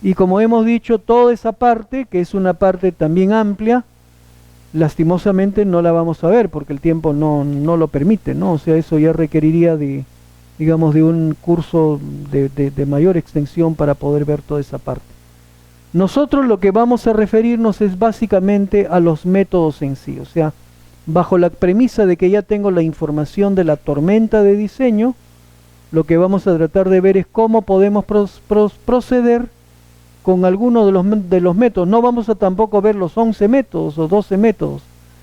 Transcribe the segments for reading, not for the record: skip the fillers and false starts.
Y como hemos dicho, toda esa parte, que es una parte también amplia, lastimosamente no la vamos a ver porque el tiempo no lo permite, ¿no? O sea, eso ya requeriría de, digamos, de un curso de mayor extensión para poder ver toda esa parte. Nosotros lo que vamos a referirnos es básicamente a los métodos en sí, o sea, bajo la premisa de que ya tengo la información de la tormenta de diseño, lo que vamos a tratar de ver es cómo podemos proceder con algunos de los métodos. No vamos a tampoco ver los 11 métodos o 12 métodos,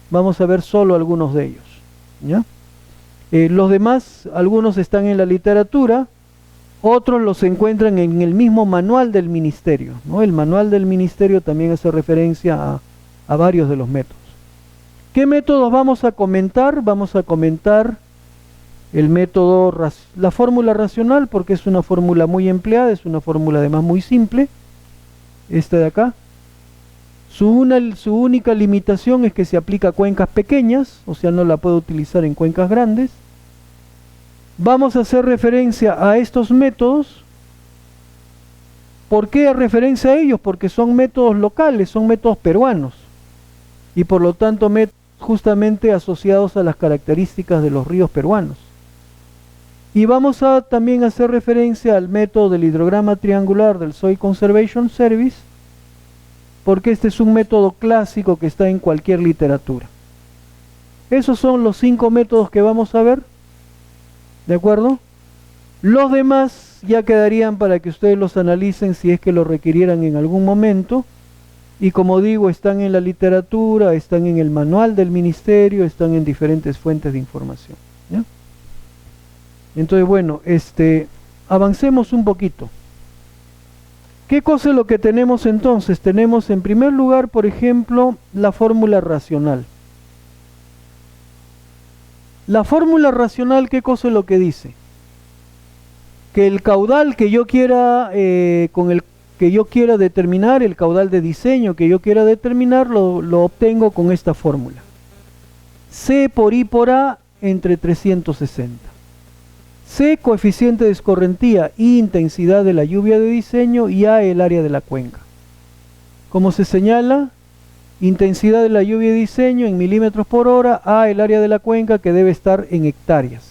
vamos a ver solo algunos de ellos, ¿ya? Los demás, algunos están en la literatura, otros los encuentran en el mismo manual del ministerio, ¿no? El manual del ministerio también hace referencia a varios de los métodos. ¿Qué métodos vamos a comentar? Vamos a comentar el método, la fórmula racional, porque es una fórmula muy empleada, es una fórmula además muy simple, esta de acá. Su única limitación es que se aplica a cuencas pequeñas, o sea, no la puedo utilizar en cuencas grandes. Vamos a hacer referencia a estos métodos. ¿Por qué referencia a ellos? Porque son métodos locales, son métodos peruanos, y por lo tanto justamente asociados a las características de los ríos peruanos. Y vamos a también hacer referencia al método del hidrograma triangular del Soil Conservation Service, porque este es un método clásico que está en cualquier literatura. Esos son los 5 métodos que vamos a ver, ¿de acuerdo? Los demás ya quedarían para que ustedes los analicen si es que lo requirieran en algún momento, y como digo, están en la literatura, están en el manual del ministerio, están en diferentes fuentes de información, ¿ya? Entonces, bueno, avancemos un poquito. ¿Qué cosa es lo que tenemos entonces? Tenemos en primer lugar, por ejemplo, la fórmula racional. La fórmula racional, ¿qué cosa es lo que dice? Que el caudal que yo quiera, con el que yo quiera determinar, el caudal de diseño que yo quiera determinar, lo obtengo con esta fórmula. C por I por A entre 360. C, coeficiente de escorrentía, I, intensidad de la lluvia de diseño, y A, el área de la cuenca. Como se señala, intensidad de la lluvia de diseño en milímetros por hora, A, el área de la cuenca, que debe estar en hectáreas.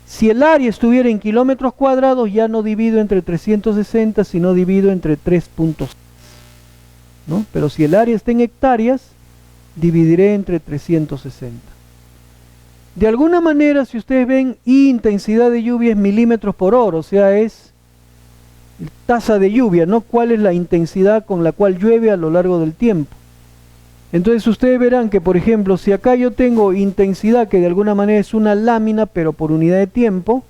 Si el área estuviera en kilómetros cuadrados, ya no divido entre 360, sino divido entre 3.6, ¿no? Pero si el área está en hectáreas, dividiré entre 360. De alguna manera, si ustedes ven, I, intensidad de lluvia es milímetros por hora, o sea, es tasa de lluvia, ¿no? ¿Cuál es la intensidad con la cual llueve a lo largo del tiempo? Entonces ustedes verán que, por ejemplo, si acá yo tengo intensidad, que de alguna manera es una lámina, pero por unidad de tiempo,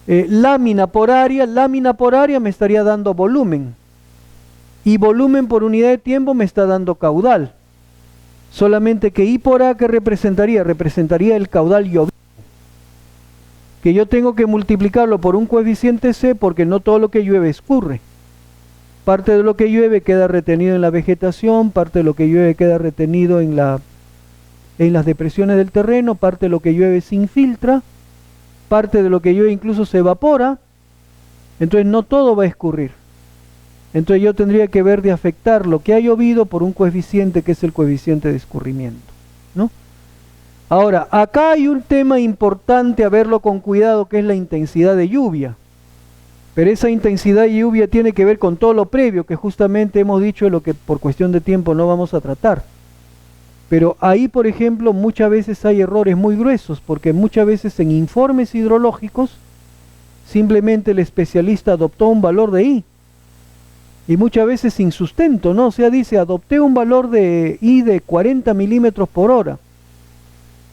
lámina por área me estaría dando volumen, y volumen por unidad de tiempo me está dando caudal. Solamente que I por A, ¿qué representaría? Representaría el caudal llovido, que yo tengo que multiplicarlo por un coeficiente C, porque no todo lo que llueve escurre. Parte de lo que llueve queda retenido en la vegetación, parte de lo que llueve queda retenido en las depresiones del terreno, parte de lo que llueve se infiltra, parte de lo que llueve incluso se evapora. Entonces no todo va a escurrir. Entonces yo tendría que ver de afectar lo que ha llovido por un coeficiente que es el coeficiente de escurrimiento, ¿no? Ahora, acá hay un tema importante a verlo con cuidado, que es la intensidad de lluvia. Pero esa intensidad de lluvia tiene que ver con todo lo previo, que justamente hemos dicho de lo que por cuestión de tiempo no vamos a tratar. Pero ahí, por ejemplo, muchas veces hay errores muy gruesos, porque muchas veces en informes hidrológicos simplemente el especialista adoptó un valor de I, y muchas veces sin sustento, ¿no? O sea, dice, adopté un valor de I de 40 milímetros por hora.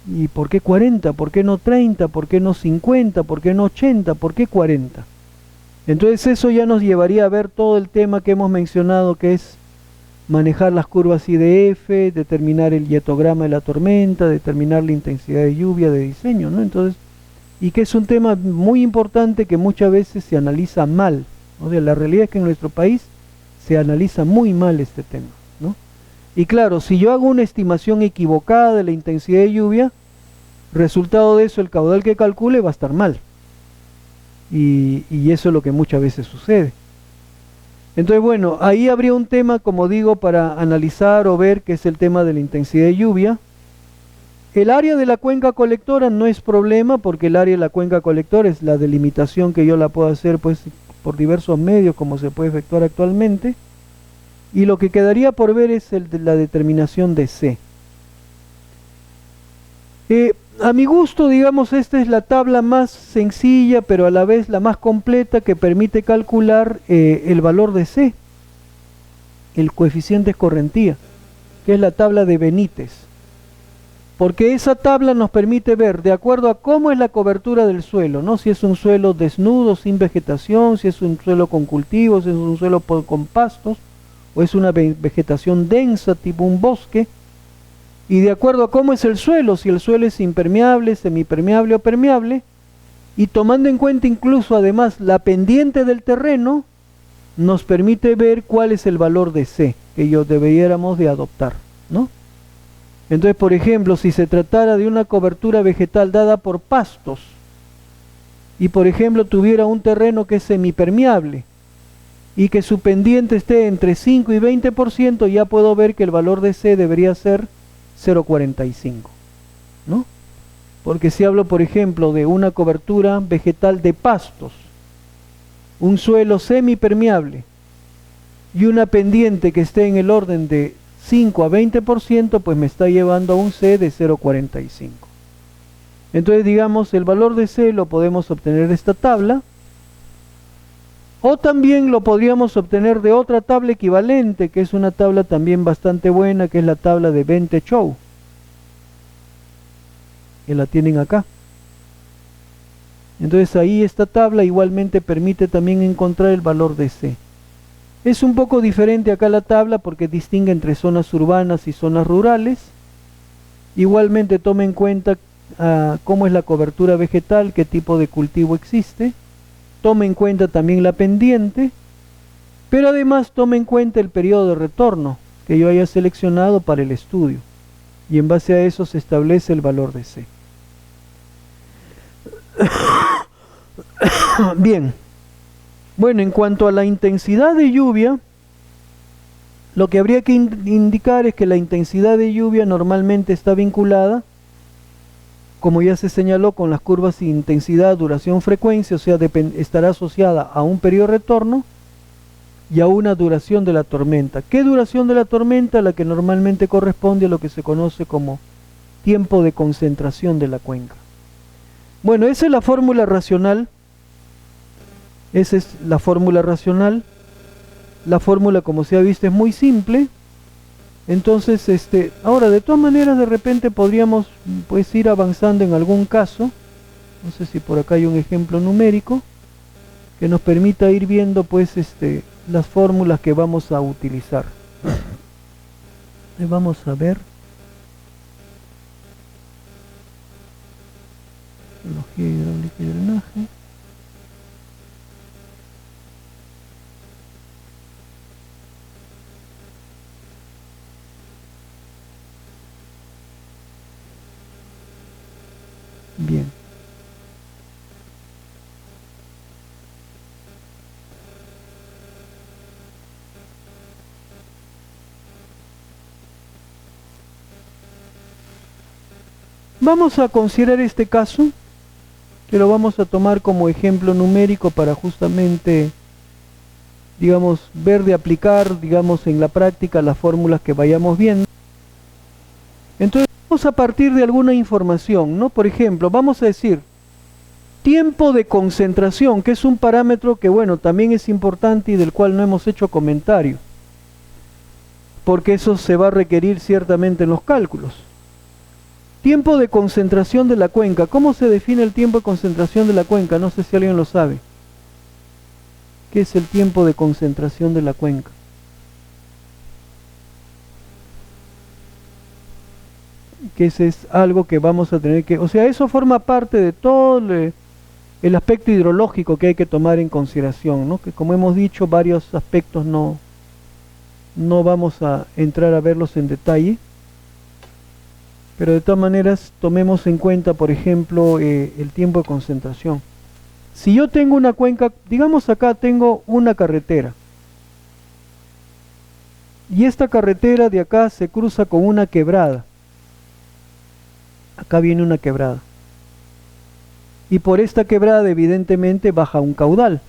¿Y por qué 40? ¿Por qué no 30? ¿Por qué no 50? ¿Por qué no 80? ¿Por qué 40? Entonces eso ya nos llevaría a ver todo el tema que hemos mencionado, que es manejar las curvas IDF, determinar el yetograma de la tormenta, determinar la intensidad de lluvia de diseño, ¿no? Entonces, y que es un tema muy importante que muchas veces se analiza mal. O sea, la realidad es que en nuestro país se analiza muy mal este tema, ¿no? Y claro, si yo hago una estimación equivocada de la intensidad de lluvia, resultado de eso, el caudal que calcule va a estar mal. Y eso es lo que muchas veces sucede. Entonces, bueno, ahí habría un tema, como digo, para analizar o ver, que es el tema de la intensidad de lluvia. El área de la cuenca colectora no es problema, porque el área de la cuenca colectora es la delimitación que yo la puedo hacer pues por diversos medios, como se puede efectuar actualmente. Y lo que quedaría por ver es la determinación de C. A mi gusto, digamos, esta es la tabla más sencilla, pero a la vez la más completa, que permite calcular el valor de C, el coeficiente de escorrentía, que es la tabla de Benítez. Porque esa tabla nos permite ver, de acuerdo a cómo es la cobertura del suelo, ¿no? Si es un suelo desnudo, sin vegetación, si es un suelo con cultivos, si es un suelo con pastos, o es una vegetación densa, tipo un bosque. Y de acuerdo a cómo es el suelo, si el suelo es impermeable, semipermeable o permeable, y tomando en cuenta incluso además la pendiente del terreno, nos permite ver cuál es el valor de C que deberíamos de adoptar, ¿no? Entonces, por ejemplo, si se tratara de una cobertura vegetal dada por pastos, y por ejemplo tuviera un terreno que es semipermeable, y que su pendiente esté entre 5 y 20%, ya puedo ver que el valor de C debería ser 0,45, ¿no? Porque si hablo, por ejemplo, de una cobertura vegetal de pastos, un suelo semipermeable y una pendiente que esté en el orden de 5 a 20%, pues me está llevando a un C de 0,45. Entonces, digamos, el valor de C lo podemos obtener de esta tabla, o también lo podríamos obtener de otra tabla equivalente, que es una tabla también bastante buena, que es la tabla de Bente-Chow, que la tienen acá. Entonces ahí esta tabla igualmente permite también encontrar el valor de C. Es un poco diferente acá la tabla porque distingue entre zonas urbanas y zonas rurales. Igualmente toma en cuenta cómo es la cobertura vegetal, qué tipo de cultivo existe. Toma en cuenta también la pendiente, pero además toma en cuenta el periodo de retorno que yo haya seleccionado para el estudio, y en base a eso se establece el valor de C. Bien, bueno, en cuanto a la intensidad de lluvia, lo que habría que indicar es que la intensidad de lluvia normalmente está vinculada, como ya se señaló, con las curvas de intensidad, duración, frecuencia, o sea, estará asociada a un periodo de retorno y a una duración de la tormenta. ¿Qué duración de la tormenta? La que normalmente corresponde a lo que se conoce como tiempo de concentración de la cuenca. Bueno, esa es la fórmula racional. Esa es la fórmula racional. La fórmula, como se ha visto, es muy simple. Entonces, ahora de todas maneras de repente podríamos pues ir avanzando en algún caso. No sé si por acá hay un ejemplo numérico que nos permita ir viendo pues las fórmulas que vamos a utilizar. Vamos a ver. Geología hidráulica y drenaje. Bien. Vamos a considerar este caso, que lo vamos a tomar como ejemplo numérico para justamente, digamos, ver de aplicar, digamos, en la práctica las fórmulas que vayamos viendo. Entonces, vamos a partir de alguna información, ¿no? Por ejemplo, vamos a decir tiempo de concentración, que es un parámetro que, bueno, también es importante y del cual no hemos hecho comentario, porque eso se va a requerir ciertamente en los cálculos. Tiempo de concentración de la cuenca. ¿Cómo se define el tiempo de concentración de la cuenca? No sé si alguien lo sabe. ¿Qué es el tiempo de concentración de la cuenca? Que ese es algo que vamos a tener que... O sea, eso forma parte de todo el aspecto hidrológico que hay que tomar en consideración, ¿no? Que como hemos dicho, varios aspectos no vamos a entrar a verlos en detalle. Pero de todas maneras, tomemos en cuenta, por ejemplo, el tiempo de concentración. Si yo tengo una cuenca, digamos acá tengo una carretera, Y esta carretera de acá se cruza con una quebrada. Acá viene una quebrada. Y por esta quebrada evidentemente baja un caudal.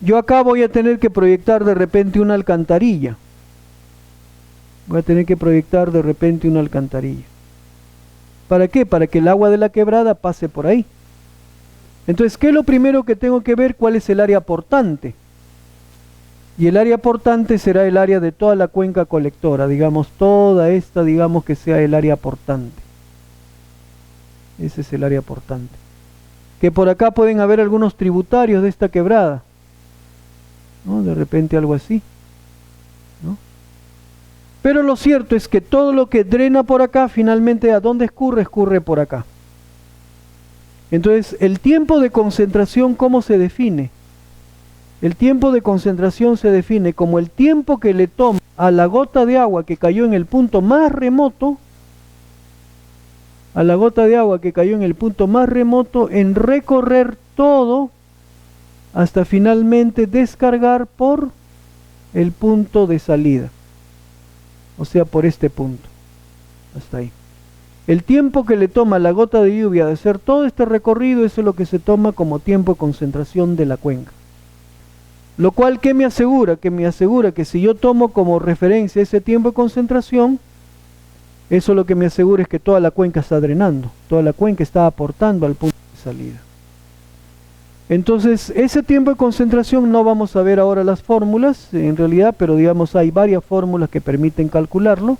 Yo acá voy a tener que proyectar de repente una alcantarilla. Voy a tener que proyectar de repente una alcantarilla. ¿Para qué? Para que el agua de la quebrada pase por ahí. Entonces, ¿qué es lo primero que tengo que ver? ¿Cuál es el área portante? Y el área portante será el área de toda la cuenca colectora, digamos, toda esta, digamos que sea el área portante. Ese es el área portante. Que por acá pueden haber algunos tributarios de esta quebrada, ¿no? De repente algo así, ¿no? Pero lo cierto es que todo lo que drena por acá, finalmente, ¿a dónde escurre? Escurre por acá. Entonces, el tiempo de concentración, ¿cómo se define? El tiempo de concentración se define como el tiempo que le toma a la gota de agua que cayó en el punto más remoto, en recorrer todo hasta finalmente descargar por el punto de salida. O sea, por este punto. Hasta ahí. El tiempo que le toma a la gota de lluvia de hacer todo este recorrido, eso es lo que se toma como tiempo de concentración de la cuenca. Lo cual, ¿qué me asegura? Que me asegura que si yo tomo como referencia ese tiempo de concentración, eso lo que me asegura es que toda la cuenca está drenando, toda la cuenca está aportando al punto de salida. Entonces, ese tiempo de concentración no vamos a ver ahora las fórmulas, en realidad, pero digamos hay varias fórmulas que permiten calcularlo.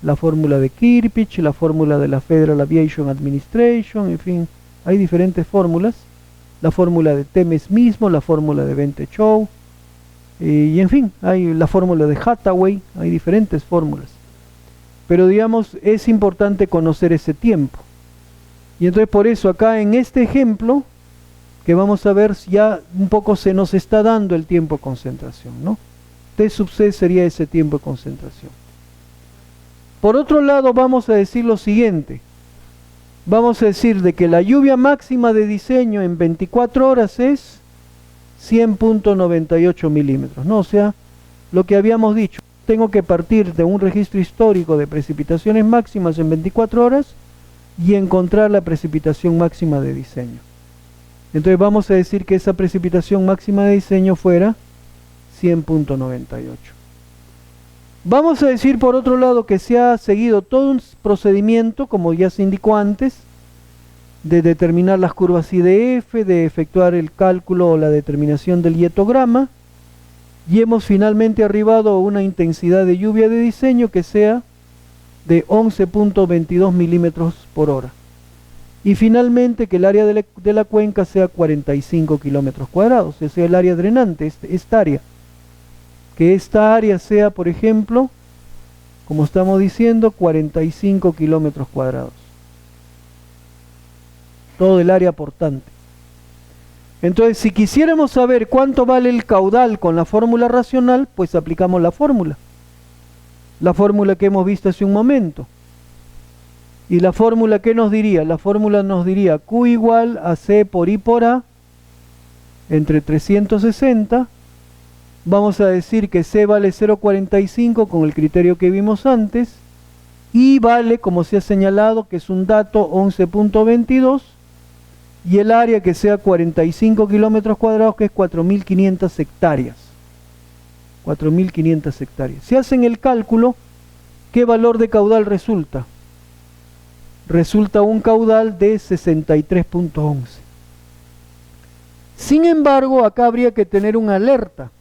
La fórmula de Kirchhoff, la fórmula de la Federal Aviation Administration, en fin, hay diferentes fórmulas. La fórmula de Temes mismo, la fórmula de Bentechow, y en fin, hay la fórmula de Hathaway, hay diferentes fórmulas. Pero digamos, es importante conocer ese tiempo. Y entonces por eso acá en este ejemplo, que vamos a ver, ya un poco se nos está dando el tiempo de concentración, ¿no? T sub C sería ese tiempo de concentración. Por otro lado, vamos a decir lo siguiente. Vamos a decir de que la lluvia máxima de diseño en 24 horas es 100.98 milímetros, ¿no? O sea, lo que habíamos dicho, tengo que partir de un registro histórico de precipitaciones máximas en 24 horas y encontrar la precipitación máxima de diseño. Entonces vamos a decir que esa precipitación máxima de diseño fuera 100.98. Vamos a decir por otro lado que se ha seguido todo un procedimiento, como ya se indicó antes, de determinar las curvas IDF, de efectuar el cálculo o la determinación del hietograma, y hemos finalmente arribado a una intensidad de lluvia de diseño que sea de 11.22 milímetros por hora. Y finalmente que el área de la cuenca sea 45 kilómetros cuadrados, ese es el área drenante, esta área. Que esta área sea, por ejemplo, como estamos diciendo, 45 kilómetros cuadrados. Todo el área portante. Entonces, si quisiéramos saber cuánto vale el caudal con la fórmula racional, pues aplicamos la fórmula. La fórmula que hemos visto hace un momento. ¿Y la fórmula qué nos diría? La fórmula nos diría Q igual a C por I por A entre 360. Vamos a decir que C vale 0.45 con el criterio que vimos antes. I vale, como se ha señalado, que es un dato 11.22. Y el área que sea 45 kilómetros cuadrados, que es 4.500 hectáreas. 4.500 hectáreas. Si hacen el cálculo, ¿qué valor de caudal resulta? Resulta un caudal de 63.11. Sin embargo, acá habría que tener una alerta,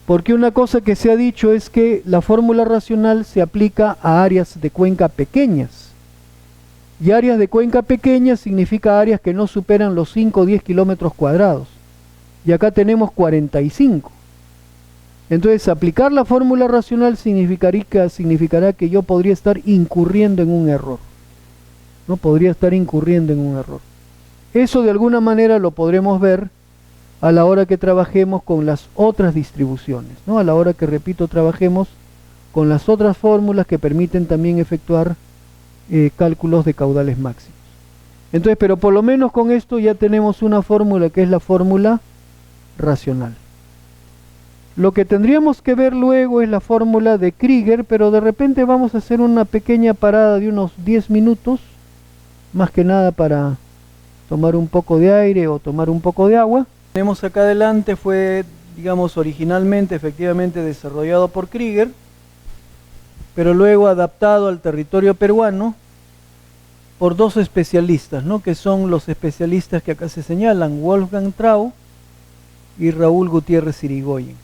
porque una cosa que se ha dicho es que la fórmula racional se aplica a áreas de cuenca pequeñas. Y áreas de cuenca pequeñas significa áreas que no superan los 5 o 10 kilómetros cuadrados. Y acá tenemos 45. Entonces, aplicar la fórmula racional significará que yo podría estar incurriendo en un error. No podría estar incurriendo en un error. Eso de alguna manera lo podremos ver a la hora que trabajemos con las otras distribuciones, ¿no? A la hora que, repito, trabajemos con las otras fórmulas que permiten también efectuar cálculos de caudales máximos. Entonces, pero por lo menos con esto ya tenemos una fórmula que es la fórmula racional. Lo que tendríamos que ver luego es la fórmula de Krieger, pero de repente vamos a hacer una pequeña parada de unos 10 minutos, más que nada para tomar un poco de aire o tomar un poco de agua. Tenemos acá adelante fue, digamos, originalmente efectivamente desarrollado por Krieger, pero luego adaptado al territorio peruano por dos especialistas, ¿no? Que son los especialistas que acá se señalan, Wolfgang Trau y Raúl Gutiérrez Irigoyen.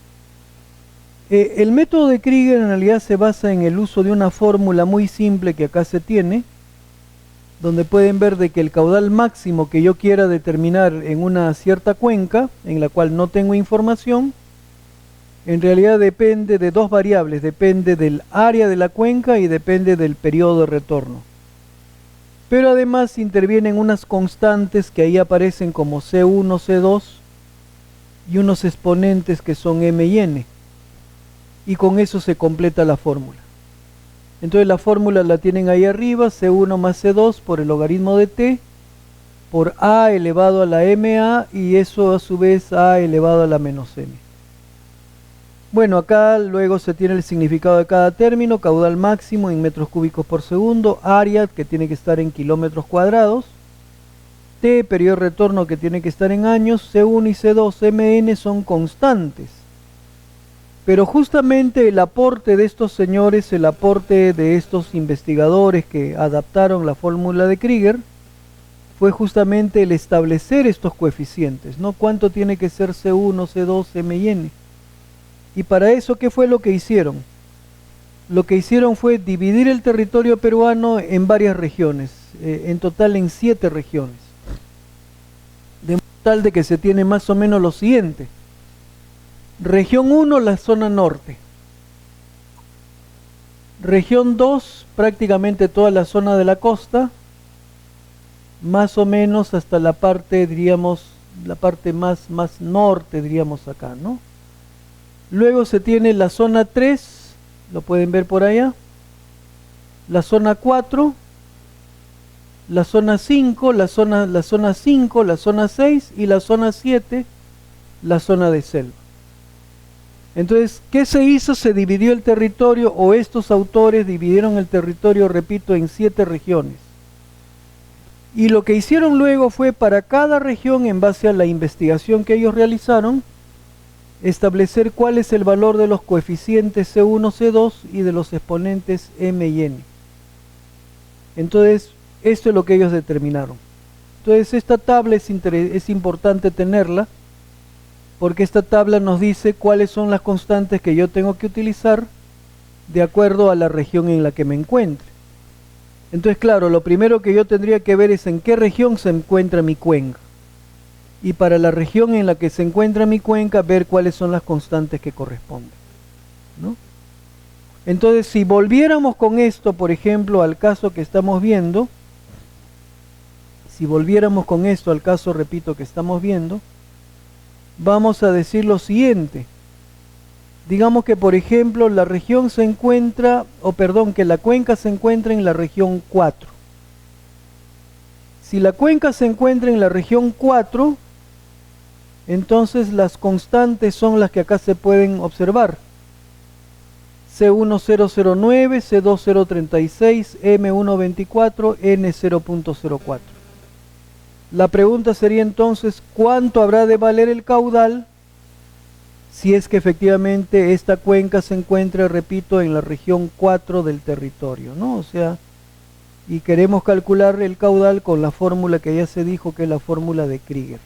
El método de Krieger en realidad se basa en el uso de una fórmula muy simple que acá se tiene, donde pueden ver de que el caudal máximo que yo quiera determinar en una cierta cuenca, en la cual no tengo información, en realidad depende de dos variables, depende del área de la cuenca y depende del periodo de retorno. Pero además intervienen unas constantes que ahí aparecen como C1, C2 y unos exponentes que son M y N. Y con eso se completa la fórmula. Entonces la fórmula la tienen ahí arriba, C1 más C2 por el logaritmo de t, por A elevado a la MA, y eso a su vez A elevado a la menos M. Bueno, acá luego se tiene el significado de cada término, caudal máximo en metros cúbicos por segundo, área que tiene que estar en kilómetros cuadrados, t, periodo de retorno que tiene que estar en años, C1 y C2, Mn son constantes. Pero justamente el aporte de estos señores, el aporte de estos investigadores que adaptaron la fórmula de Krieger, fue justamente el establecer estos coeficientes, ¿no? ¿Cuánto tiene que ser C1, C2, M y N? Y para eso, ¿qué fue lo que hicieron? Lo que hicieron fue dividir el territorio peruano en varias regiones, en total en 7 regiones. De tal de que se tiene más o menos lo siguiente. Región 1, la zona norte. Región 2, prácticamente toda la zona de la costa, más o menos hasta la parte, diríamos, la parte más norte, diríamos acá, ¿no? Luego se tiene la zona 3, lo pueden ver por allá, la zona 4, la zona 5, la zona 5, la zona 6 y la zona 7, la zona de selva. Entonces, ¿qué se hizo? Se dividió el territorio, o estos autores dividieron el territorio, repito, en 7 regiones. Y lo que hicieron luego fue para cada región, en base a la investigación que ellos realizaron, establecer cuál es el valor de los coeficientes C1, C2 y de los exponentes M y N. Entonces, esto es lo que ellos determinaron. Entonces, esta tabla es importante tenerla, porque esta tabla nos dice cuáles son las constantes que yo tengo que utilizar de acuerdo a la región en la que me encuentre. Entonces, claro, lo primero que yo tendría que ver es en qué región se encuentra mi cuenca. Y para la región en la que se encuentra mi cuenca, ver cuáles son las constantes que corresponden, ¿no? Entonces, si volviéramos con esto, por ejemplo, al caso que estamos viendo, si volviéramos con esto al caso, repito, que estamos viendo, vamos a decir lo siguiente. Digamos que, por ejemplo, la región se encuentra, que la cuenca se encuentra en la región 4. Si la cuenca se encuentra en la región 4, entonces las constantes son las que acá se pueden observar. C1009, C2036, M124, N0.04. La pregunta sería entonces, ¿cuánto habrá de valer el caudal si es que efectivamente esta cuenca se encuentra, repito, en la región 4 del territorio, ¿no? O sea, y queremos calcular el caudal con la fórmula que ya se dijo, que es la fórmula de Krieger.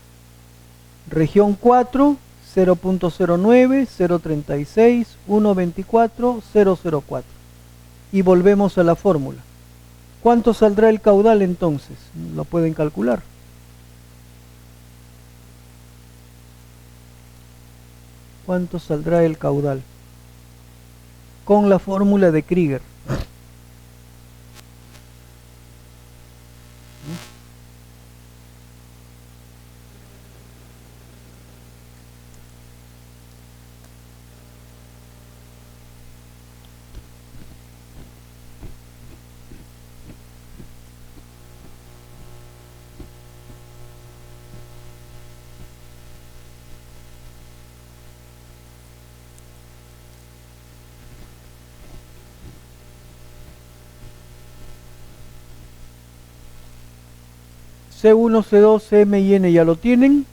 Región 4, 0.09, 0.36, 1.24, 0.04. Y volvemos a la fórmula. ¿Cuánto saldrá el caudal entonces? Lo pueden calcular. ¿Cuánto saldrá el caudal? Con la fórmula de Krieger. C1, C2, Cm y N ya lo tienen.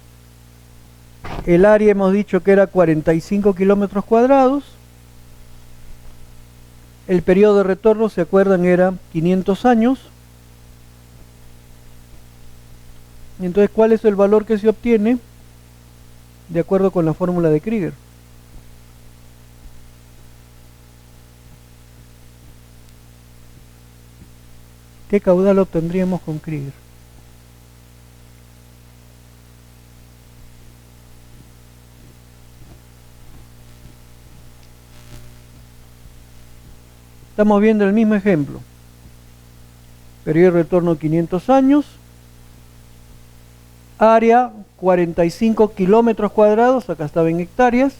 El área hemos dicho que era 45 kilómetros cuadrados. El periodo de retorno, ¿se acuerdan? Era 500 años. Entonces, ¿cuál es el valor que se obtiene? De acuerdo con la fórmula de Krieger. ¿Qué caudal obtendríamos con Krieger? Estamos viendo el mismo ejemplo. Periodo de retorno 500 años. Área 45 kilómetros cuadrados, acá estaba en hectáreas.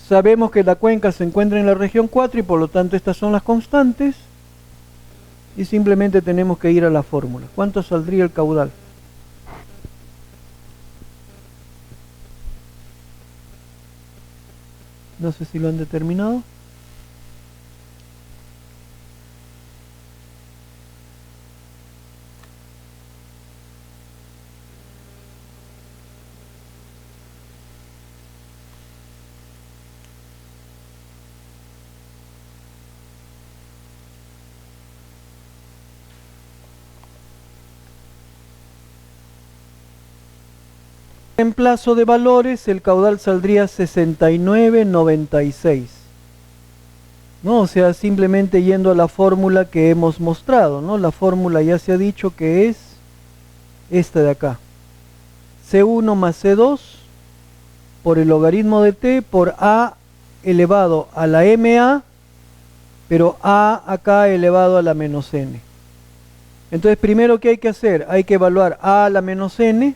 Sabemos que la cuenca se encuentra en la región 4 y por lo tanto estas son las constantes. Y simplemente tenemos que ir a la fórmula. ¿Cuánto saldría el caudal? No sé si lo han determinado. En plazo de valores, el caudal saldría 69,96. ¿No? O sea, simplemente yendo a la fórmula que hemos mostrado, ¿no? La fórmula ya se ha dicho que es esta de acá. C1 más C2 por el logaritmo de t por A elevado a la MA, pero A acá elevado a la menos N. Entonces, primero, ¿qué hay que hacer? Hay que evaluar A a la menos N.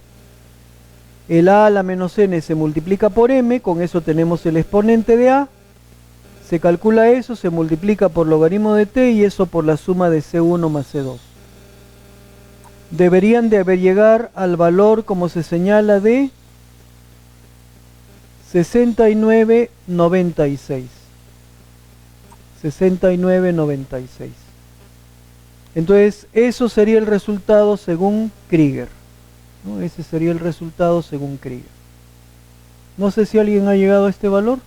El A a la menos N se multiplica por M, con eso tenemos el exponente de A. Se calcula eso, se multiplica por logaritmo de t y eso por la suma de C1 más C2. Deberían de haber llegado al valor, como se señala, de 69,96. 69,96. Entonces, eso sería el resultado según Krieger, ¿no? Ese sería el resultado según Krieger. No sé si alguien ha llegado a este valor.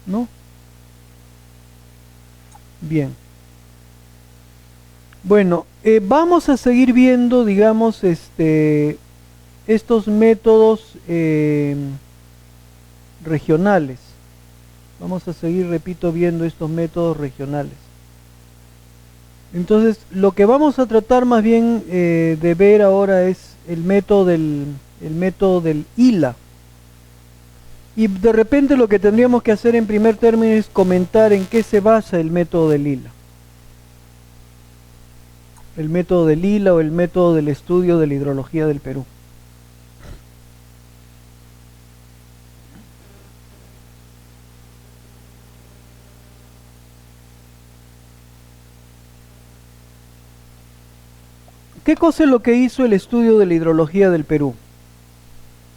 ¿No? Bien. Bueno, vamos a seguir viendo, digamos, estos métodos regionales. Vamos a seguir, repito, viendo estos métodos regionales. Entonces, lo que vamos a tratar más bien de ver ahora es el método del ILA. Y de repente lo que tendríamos que hacer en primer término es comentar en qué se basa el método del ILA. El método del ILA o el método del estudio de la hidrología del Perú. ¿Qué cosa es lo que hizo el estudio de la hidrología del Perú?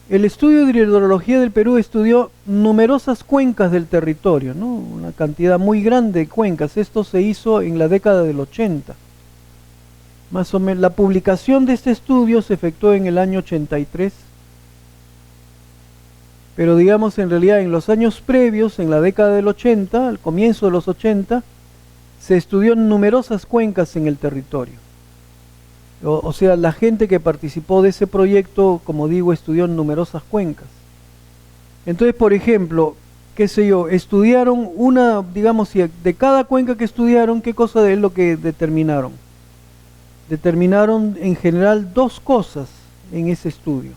El estudio de la hidrología del Perú estudió numerosas cuencas del territorio, ¿no? Una cantidad muy grande de cuencas. Esto se hizo en la década del 80. Más o menos, la publicación de este estudio se efectuó en el año 83. Pero digamos, en realidad, en los años previos, en la década del 80, al comienzo de los 80, se estudió numerosas cuencas en el territorio. O sea, la gente que participó de ese proyecto, como digo, estudió en numerosas cuencas. Entonces, por ejemplo, qué sé yo, estudiaron una, digamos, de cada cuenca que estudiaron, ¿qué cosa es lo que determinaron? Determinaron en general dos cosas en ese estudio.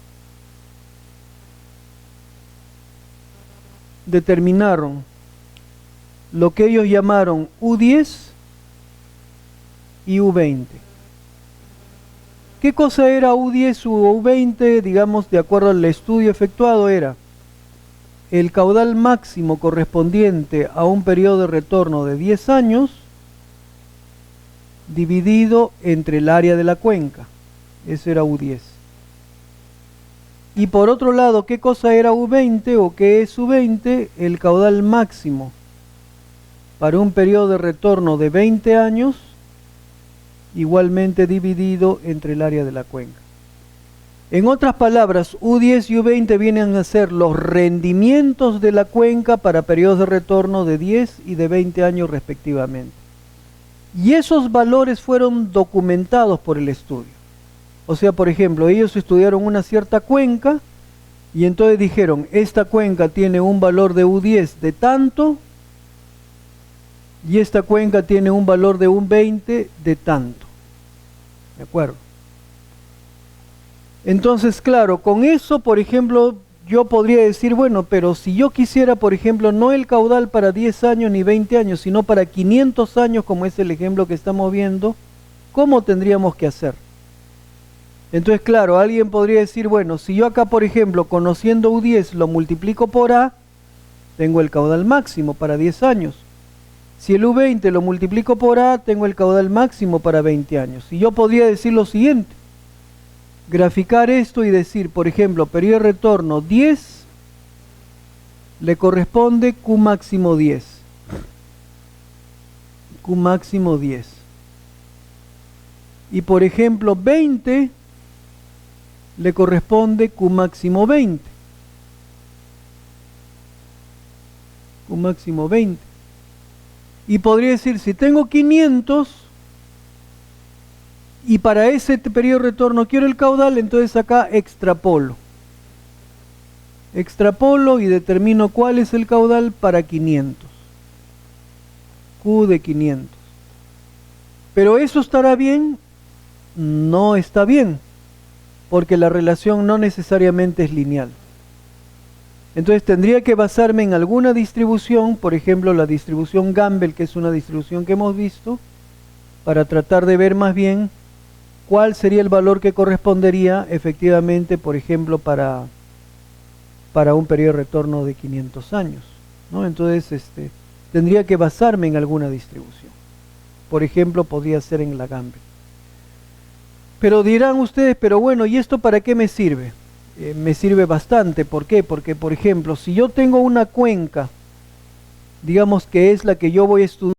Determinaron lo que ellos llamaron U10 y U20. ¿Qué cosa era U10 u U20? Digamos, de acuerdo al estudio efectuado, era el caudal máximo correspondiente a un periodo de retorno de 10 años dividido entre el área de la cuenca. Eso era U10. Y por otro lado, ¿qué cosa era U20 o qué es U20? El caudal máximo para un periodo de retorno de 20 años igualmente dividido entre el área de la cuenca. En otras palabras, U10 y U20 vienen a ser los rendimientos de la cuenca para periodos de retorno de 10 y de 20 años respectivamente. Y esos valores fueron documentados por el estudio. O sea, por ejemplo, ellos estudiaron una cierta cuenca y entonces dijeron, esta cuenca tiene un valor de U10 de tanto y esta cuenca tiene un valor de U20 de tanto. ¿De acuerdo? Entonces, claro, con eso, por ejemplo, yo podría decir, bueno, pero si yo quisiera, por ejemplo, no el caudal para 10 años ni 20 años, sino para 500 años, como es el ejemplo que estamos viendo, ¿cómo tendríamos que hacer? Entonces, claro, alguien podría decir, bueno, si yo acá, por ejemplo, conociendo U10 lo multiplico por A, tengo el caudal máximo para 10 años. Si el U20 lo multiplico por A, tengo el caudal máximo para 20 años. Y yo podría decir lo siguiente, graficar esto y decir, por ejemplo, periodo de retorno 10 le corresponde Q máximo 10. Q máximo 10. Y por ejemplo, 20 le corresponde Q máximo 20. Q máximo 20. Y podría decir, si tengo 500 y para ese periodo de retorno quiero el caudal, entonces acá extrapolo. Extrapolo y determino cuál es el caudal para 500. Q de 500. ¿Pero eso estará bien? No está bien, porque la relación no necesariamente es lineal. Entonces tendría que basarme en alguna distribución, por ejemplo la distribución Gumbel, que es una distribución que hemos visto, para tratar de ver más bien cuál sería el valor que correspondería efectivamente, por ejemplo, para un periodo de retorno de 500 años, ¿no? Entonces tendría que basarme en alguna distribución. Por ejemplo, podría ser en la Gumbel. Pero dirán ustedes, pero bueno, ¿y esto para qué me sirve? Me sirve bastante. ¿Por qué? Porque, por ejemplo, si yo tengo una cuenca, digamos que es la que yo voy a estudiar,